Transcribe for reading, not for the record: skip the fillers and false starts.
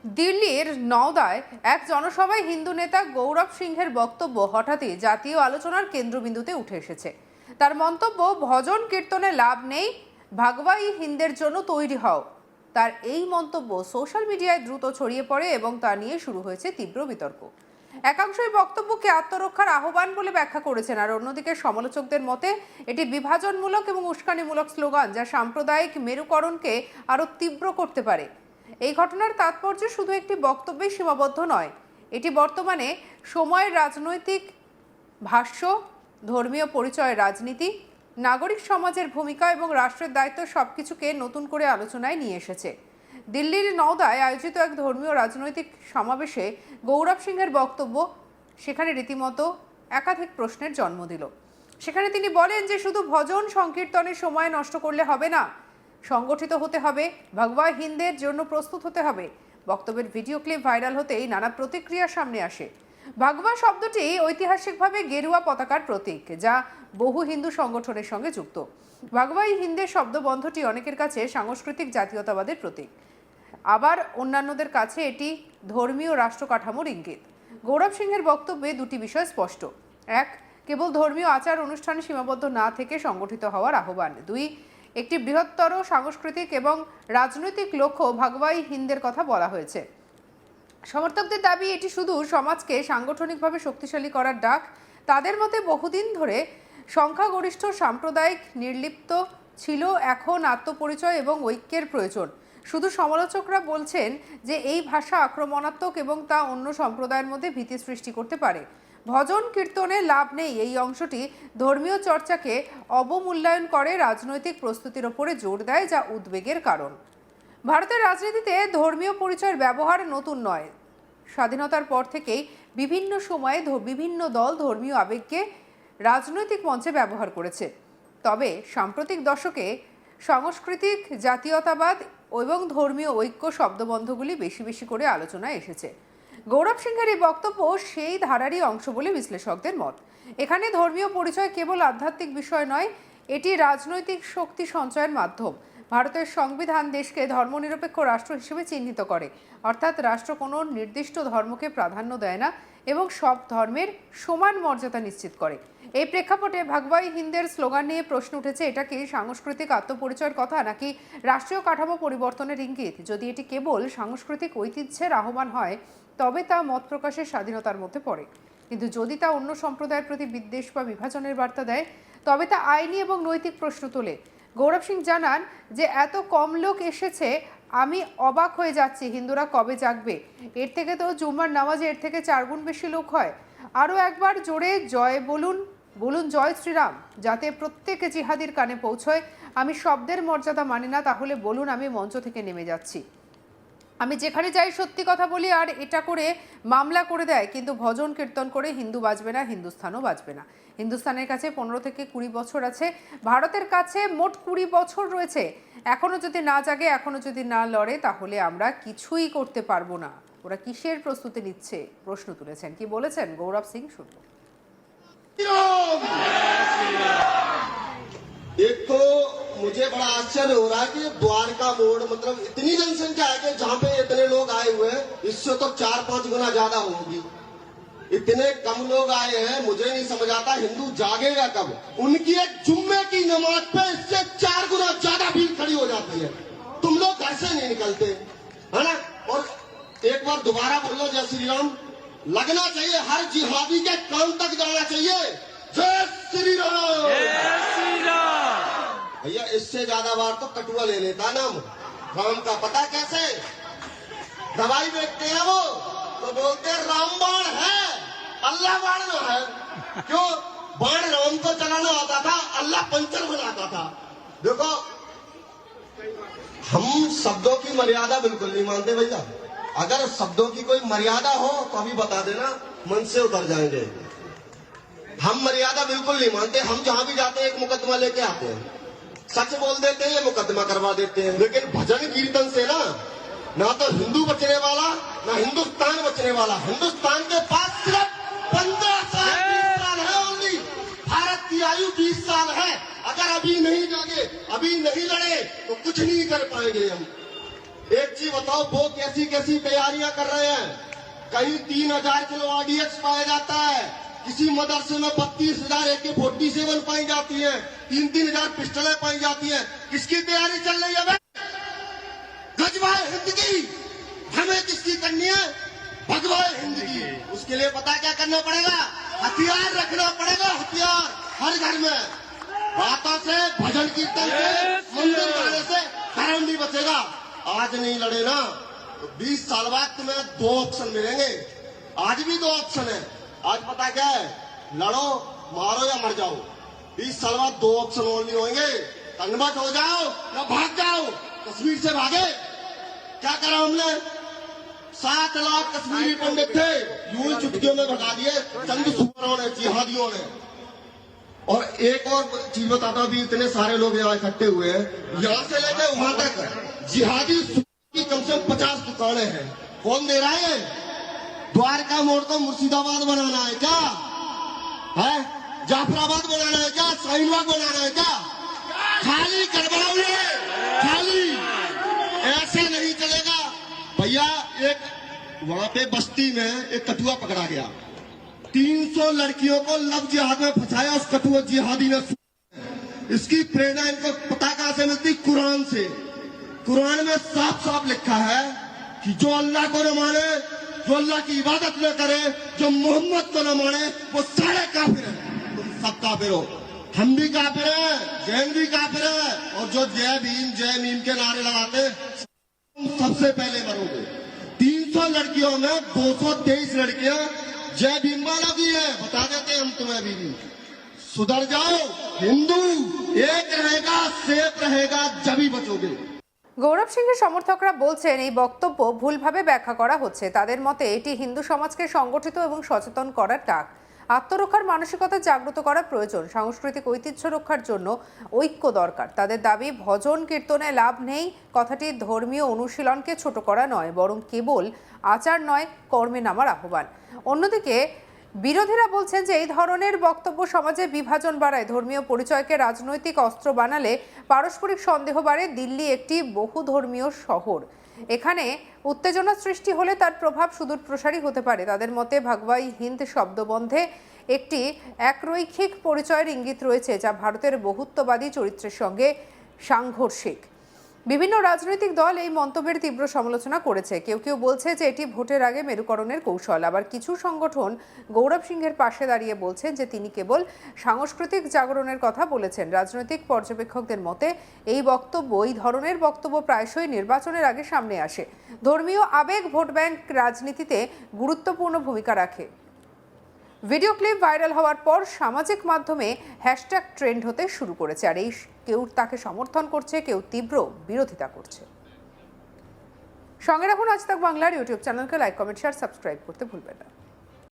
দিল্লির নওদায় এক জনসভায় হিন্দু নেতা গৌরব সিংহের বক্তব্য হঠাৎই জাতীয় আলোচনার কেন্দ্রবিন্দুতে উঠে এসেছে। তার মন্তব্য, ভজন কীর্তনে লাভ নেই, ভাগবাই হিন্দের জন্য তৈরি হও। তার এই মন্তব্য সোশ্যাল মিডিয়ায় দ্রুত ছড়িয়ে পড়ে এবং তা নিয়ে শুরু হয়েছে তীব্র বিতর্ক। একাংশ এই বক্তব্যকে আত্মরক্ষার আহ্বান বলে ব্যাখ্যা করেছেন, আর অন্যদিকে সমালোচকদের মতে এটি বিভাজনমূলক এবং উস্কানিমূলক স্লোগান, যা সাম্প্রদায়িক মেরুকরণকে আরও তীব্র করতে পারে। এই ঘটনার তাৎপর্য শুধু একটি বক্তব্যে সীমাবদ্ধ নয়, এটি বর্তমানে সময়ের রাজনৈতিক ভাষ্য, ধর্মীয় পরিচয়ের রাজনীতি, নাগরিক সমাজের ভূমিকা এবং রাষ্ট্রের দায়িত্ব সবকিছুকে নতুন করে আলোচনায় নিয়ে এসেছে। দিল্লির নওদায় আয়োজিত এক ধর্মীয় রাজনৈতিক সমাবেশে গৌরব সিংহের বক্তব্য সেখানে রীতিমতো একাধিক প্রশ্নের জন্ম দিল। সেখানে তিনি বলেন যে শুধু ভজন সংকীর্তনের সময় নষ্ট করলে হবে না, সংগঠিত হতে হবে, ভগবান হিন্দের জন্য প্রস্তুত হতে হবে। বক্তব্যের ভিডিও ক্লিপ ভাইরাল হতেই নানা প্রতিক্রিয়া সামনে আসে। ভাগবা শব্দটি ঐতিহাসিকভাবে গেরুয়া পতাকার প্রতীক, যা বহু হিন্দু সংগঠনের সঙ্গে যুক্ত। ভাগবাই হিন্দের শব্দবন্ধটি অনেকের কাছে সাংস্কৃতিক জাতীয়তাবাদের প্রতীক, আবার অন্যান্যদের কাছে এটি ধর্মীয় রাষ্ট্র কাঠামোর ইঙ্গিত। গৌরব সিংহের বক্তব্যে দুটি বিষয় স্পষ্ট: এক, কেবল ধর্মীয় আচার অনুষ্ঠানে সীমাবদ্ধ না থেকে সংগঠিত হওয়ার আহ্বান। দুই, একটি বৃহত্তর সাংস্কৃতিক এবং রাজনৈতিক লক্ষ্য ভাগবাই হিন্দের কথা বলা হয়েছে। সমর্থকদের দাবি, এটি শুধু সমাজকে সাংগঠনিকভাবে শক্তিশালী করার ডাক। তাদের মতে বহুদিন ধরে সংখ্যাগরিষ্ঠ সাম্প্রদায়িক নির্লিপ্ত ছিল, এখন আত্মপরিচয় এবং ঐক্যের প্রয়োজন। শুধু সমালোচকরা বলছেন যে এই ভাষা আক্রমণাত্মক এবং তা অন্য সম্প্রদায়ের মধ্যে ভীতি সৃষ্টি করতে পারে। ভজন কীর্তনে লাভ নেই এই অংশটি ধর্মীয় চর্চাকে অবমূল্যায়ন করে, রাজনৈতিক প্রস্তুতির ওপরে জোর দেয়, যা উদ্বেগের কারণ। ভারতের রাজনীতিতে ধর্মীয় পরিচয়ের ব্যবহার নতুন নয়। স্বাধীনতার পর থেকেই বিভিন্ন সময়ে বিভিন্ন দল ধর্মীয় আবেগকে রাজনৈতিক মঞ্চে ব্যবহার করেছে। তবে সাম্প্রতিক দশকে সাংস্কৃতিক জাতীয়তাবাদ এবং ধর্মীয় ঐক্য শব্দবন্ধগুলি বেশি বেশি করে আলোচনায় এসেছে। গৌরব সিংহের এই বক্তব্য সেই ধারারই অংশ বলে বিশ্লেষকদের মত। এখানে ধর্মীয় পরিচয় কেবল আধ্যাত্মিক বিষয় নয়, এটি রাজনৈতিক শক্তি সঞ্চয়ের মাধ্যম। ভারতের সংবিধান দেশকে ধর্মনিরপেক্ষ রাষ্ট্র হিসেবে চিহ্নিত করে, অর্থাৎ রাষ্ট্র কোনো নির্দিষ্ট ধর্মকে প্রাধান্য দেয় না এবং সব ধর্মের সমান মর্যাদা নিশ্চিত করে। এই প্রেক্ষাপটে ভাগবাই হিন্দের স্লোগান নিয়ে প্রশ্ন উঠেছে, এটা কি সাংস্কৃতিক আত্মপরিচয়ের কথা নাকি রাষ্ট্রীয় কাঠামো পরিবর্তনের ইঙ্গিত? যদি এটি কেবল সাংস্কৃতিক ঐতিহ্যের আহ্বান হয় তবে তা মত প্রকাশের স্বাধীনতার মধ্যে পড়ে, কিন্তু যদি তা অন্য সম্প্রদায়ের প্রতি বিদ্বেষ বা বিভাজনের বার্তা দেয় তবে তা আইনি এবং নৈতিক প্রশ্ন তোলে। গৌরব সিং জানান যে এত কম লোক এসেছে, আমি অবাক হয়ে যাচ্ছি, হিন্দুরা কবে জাগবে? এর থেকে তো জুম্মার নামাজে এর থেকে 4 গুণ বেশি লোক হয়। আরও একবার জোরে জয় বলুন, বলুন জয় শ্রীরাম, যাতে প্রত্যেকে জিহাদির কানে পৌঁছয়। আমি শব্দের মর্যাদা মানি না, তাহলে বলুন আমি মঞ্চ থেকে নেমে যাচ্ছি। আমি যেখানে যাই সত্যি কথা বলি, আর এটা করে মামলা করে দেয়, কিন্তু ভজন কীর্তন করে হিন্দু বাঁচবে না, হিন্দুস্থানও বাঁচবে না। হিন্দুস্তানের কাছে 15 থেকে 20 বছর আছে, ভারতের কাছে মোট 20 বছর রয়েছে। এখনো যদি না জাগে, এখনো যদি না লড়ে, তাহলে আমরা কিছুই করতে পারবো না। ওরা কিসের প্রস্তুতি নিচ্ছে প্রশ্ন তুলেছেন। কি বলেছেন গৌরব সিং, শুনবো। एक तो मुझे बड़ा आश्चर्य हो रहा है कि द्वारका मोड़, मतलब इतनी जनसंख्या है कि जहाँ पे इतने लोग आए हुए हैं, इससे तो 4-5 गुना ज्यादा होगी। इतने कम लोग आए हैं, मुझे नहीं समझ आता हिंदू जागेगा कब? उनकी एक जुम्मे की नमाज पे इससे 4 गुना ज्यादा भीड़ खड़ी हो जाती है। तुम लोग घर से नहीं निकलते, है ना? और एक बार दोबारा बोल लो जय श्री राम, लगना चाहिए, हर जिहादी के कान तक जाना चाहिए, जय श्री राम। भैया इससे ज्यादा बार तो कटुआ ले लेता नाम राम का। पता कैसे? दवाई बेचते हैं वो, तो बोलते हैं रामबाण है, अल्लाह बाण न है। क्यों? बाण राम को चलाना आता था, अल्लाह पंचर बनाता था। देखो, हम शब्दों की मर्यादा बिल्कुल नहीं मानते भैया। अगर शब्दों की कोई मर्यादा हो तो अभी बता देना, मन से उतर जाएंगे। हम मर्यादा बिल्कुल नहीं मानते। हम जहां भी जाते हैं एक मुकदमा लेके आते हैं, सच बोल देते हैं, मुकदमा करवा देते हैं। लेकिन भजन कीर्तन से ना तो हिंदू बचने वाला, ना हिंदुस्तान बचने वाला। हिंदुस्तान के पास सिर्फ 15 साल 20 साल है ओनली। भारत की आयु 20 साल है। अगर अभी नहीं जागे, अभी नहीं लड़े, तो कुछ नहीं कर पाएंगे हम। एक चीज बताओ, वो कैसी कैसी तैयारियां कर रहे हैं। कहीं 3000 किलो आरडीएक्स पाया जाता है, किसी मदरसे में 32,000 AK-47 पाई जाती है, 3,000 पिस्टलें पाई जाती हैं। किसकी तैयारी चल रही है? गजवाए हिंद की। हमें किसकी करनी है? भगवाए हिंद की। उसके लिए पता क्या करना पड़ेगा? हथियार रखना पड़ेगा, हथियार हर घर में। बातों से, भजन कीर्तन से, मंदिर जाने से धर्म नहीं बचेगा। आज नहीं लड़े ना तो 20 साल बाद तुम्हें 2 ऑप्शन मिलेंगे। आज भी 2 ऑप्शन है। आज पता क्या है? लड़ो, मारो या मर जाओ। 20 साल बाद 2 ऑप्शन ओनली होंगे। कन्वर्ट हो जाओ या भाग जाओ। कश्मीर से भागे, क्या करा हमने? 7 लाख कश्मीरी पंडित थे, यूं ही चुटकियों में भगा दिए चंद सुअरों ने, जिहादियों ने। और एक और चीज बताता हूं, अभी इतने सारे लोग यहाँ इकट्ठे हुए हैं, यहाँ से लेकर वहां तक जिहादी की कम से कम 50 दुकानें हैं। कौन दे रहा है? द्वारका मोड़ को मुर्शिदाबाद बनाना है क्या? है जाफराबाद बनाना है क्या? शाहीनबाग बनाना है क्या? खाली करवाओगे, खाली। ऐसे नहीं चलेगा भैया। एक वहां पे बस्ती में एक कठुआ पकड़ा गया, 300 लड़कियों को लव जिहाद में फंसाया उस कठुआ जिहादी ने। इसकी प्रेरणा इनको पता कहां से मिलती? कुरान से। कुरान में साफ साफ लिखा है कि जो अल्लाह को न माने, जो अल्लाह की इबादत न करे, जो मोहम्मद को न माने, वो सारे काफिर हैं। तुम सब काफिर हो, हम भी काफिर हैं, जैन भी काफिर हैं। और जो जय भीम के नारे लगाते, तुम सबसे पहले मरोगे। 300 लड़कियों में 223 लड़कियां जय भीम वाला की है। बता देते हम तुम्हें भी। सुधर जाओ, हिंदू एक रहेगा, सेफ रहेगा, जभी बचोगे। গৌরব সিংহের সমর্থকরা বলছেন এই বক্তব্য ভুলভাবে ব্যাখ্যা করা হচ্ছে। তাদের মতে এটি হিন্দু সমাজকে সংগঠিত এবং সচেতন করার ডাক। আত্মরক্ষার মানসিকতা জাগ্রত করা প্রয়োজন। সাংস্কৃতিক ঐতিহ্য রক্ষার জন্য ঐক্য দরকার। তাদের দাবি, ভজন কীর্তনে লাভ নেই কথাটি ধর্মীয় অনুশীলনকে ছোট করা নয়, বরং কেবল আচার নয়, কর্মে নামার আহ্বান। অন্যদিকে বিরোধীরা বলছেন যে এই ধরনের বক্তব্য সমাজে বিভাজন বাড়ায়। ধর্মীয় পরিচয়কে রাজনৈতিক অস্ত্র বানালে পারস্পরিক সন্দেহ বাড়ে। দিল্লি একটি বহুধর্মীয় শহর, এখানে উত্তেজনা সৃষ্টি হলে তার প্রভাব সুদূর প্রসারী হতে পারে। তাদের মতে ভাগবাই হিন্দ শব্দবন্ধে একটি একরৈখিক পরিচয়ের ইঙ্গিত রয়েছে, যা ভারতের বহুত্ববাদী চরিত্রের সঙ্গে সাংঘর্ষিক। বিভিন্ন রাজনৈতিক দল এই মন্তব্যের তীব্র সমালোচনা করেছে। কেউ কেউ বলছে যে এটি ভোটের আগে মেরুকরণের কৌশল। আবার কিছু সংগঠন গৌরব সিংহের পাশে দাঁড়িয়ে বলছেন যে তিনি কেবল সাংস্কৃতিক জাগরণের কথা বলেছেন। রাজনৈতিক পর্যবেক্ষকদের মতে এই ধরনের বক্তব্য প্রায়শই নির্বাচনের আগে সামনে আসে। ধর্মীয় আবেগ ভোট ব্যাংক রাজনীতিতে গুরুত্বপূর্ণ ভূমিকা রাখে। ভিডিও ক্লিপ ভাইরাল হওয়ার পর সামাজিক মাধ্যমে হ্যাশট্যাগ ট্রেন্ড হতে শুরু করেছে। আর এই কেউ তাকে সমর্থন করছে, কেউ তীব্র বিরোধিতা করছে। সঙ্গে রাখুন আজ তাক বাংলার ইউটিউব চ্যানেলকে লাইক, কমেন্ট, শেয়ার, সাবস্ক্রাইব করতে ভুলবেন না।